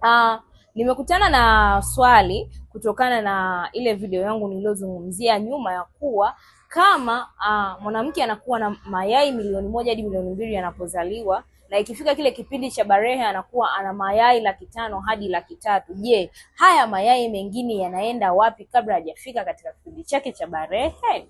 Uh, Nimekutana na swali kutokana na ile video yangu niliyozungumzia nyuma ya kuwa kama mwanamke anakuwa na mayai milioni 1 hadi milioni 2 anapozaliwa, na ikifika kile kipindi cha barehe anakuwa ana mayai 500,000 hadi 300,000. Je, haya mayai mengine yanaenda wapi kabla hajafika katika kipindi chake cha barehe?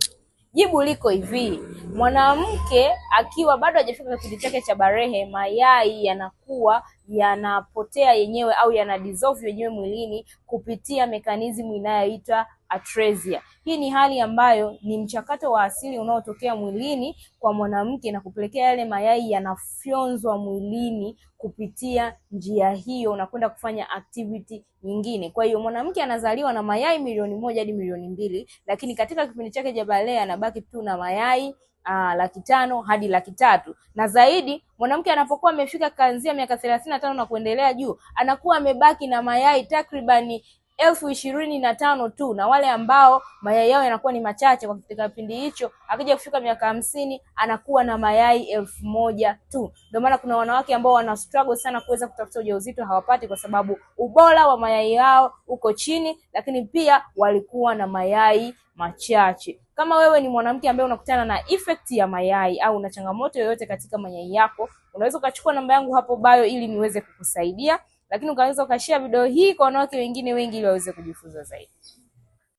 Jibu liko hivi: mwanamke akiwa bado hajafika kipindi chake cha barehe, mayai yanakuwa yanapotea yenyewe au yana dissolve yenyewe mwilini kupitia mekanizimu inayoitwa atresia. Hii ni hali ambayo ni mchakato wa asili unaotokea mwilini kwa mwanamke na kupelekea yale mayai yanafyonzwa mwilini kupitia njia hiyo na kwenda kufanya activity nyingine. Kwa hiyo mwanamke anazaliwa na mayai milioni 1 hadi milioni 2, lakini katika kipindi chake cha barehe anabaki tu na mayai 500,000 hadi 300,000. Na zaidi mwanamke anapokuwa amefika kuanzia miaka 35 na kuendelea juu, anakuwa amebaki na mayai takribani 25,000 tu, na wale ambao mayai yao yanakuwa ni machache kwa katika kipindi hicho, akija kufika miaka 50 anakuwa na mayai 1,000 tu. Ndio maana kuna wanawake ambao wana struggle sana kuweza kutafuta ujauzito, hawapati kwa sababu ubora wa mayai yao uko chini, lakini pia walikuwa na mayai machache. Kama wewe ni mwanamke ambaye unakutana na effect ya mayai au una changamoto yoyote katika mayai yako, unaweza ukachukua namba yangu hapo bio ili niweze kukusaidia, lakini ukaweza ukashare video hii kwa wanawake wengine wengi ili waweze kujifunza zaidi.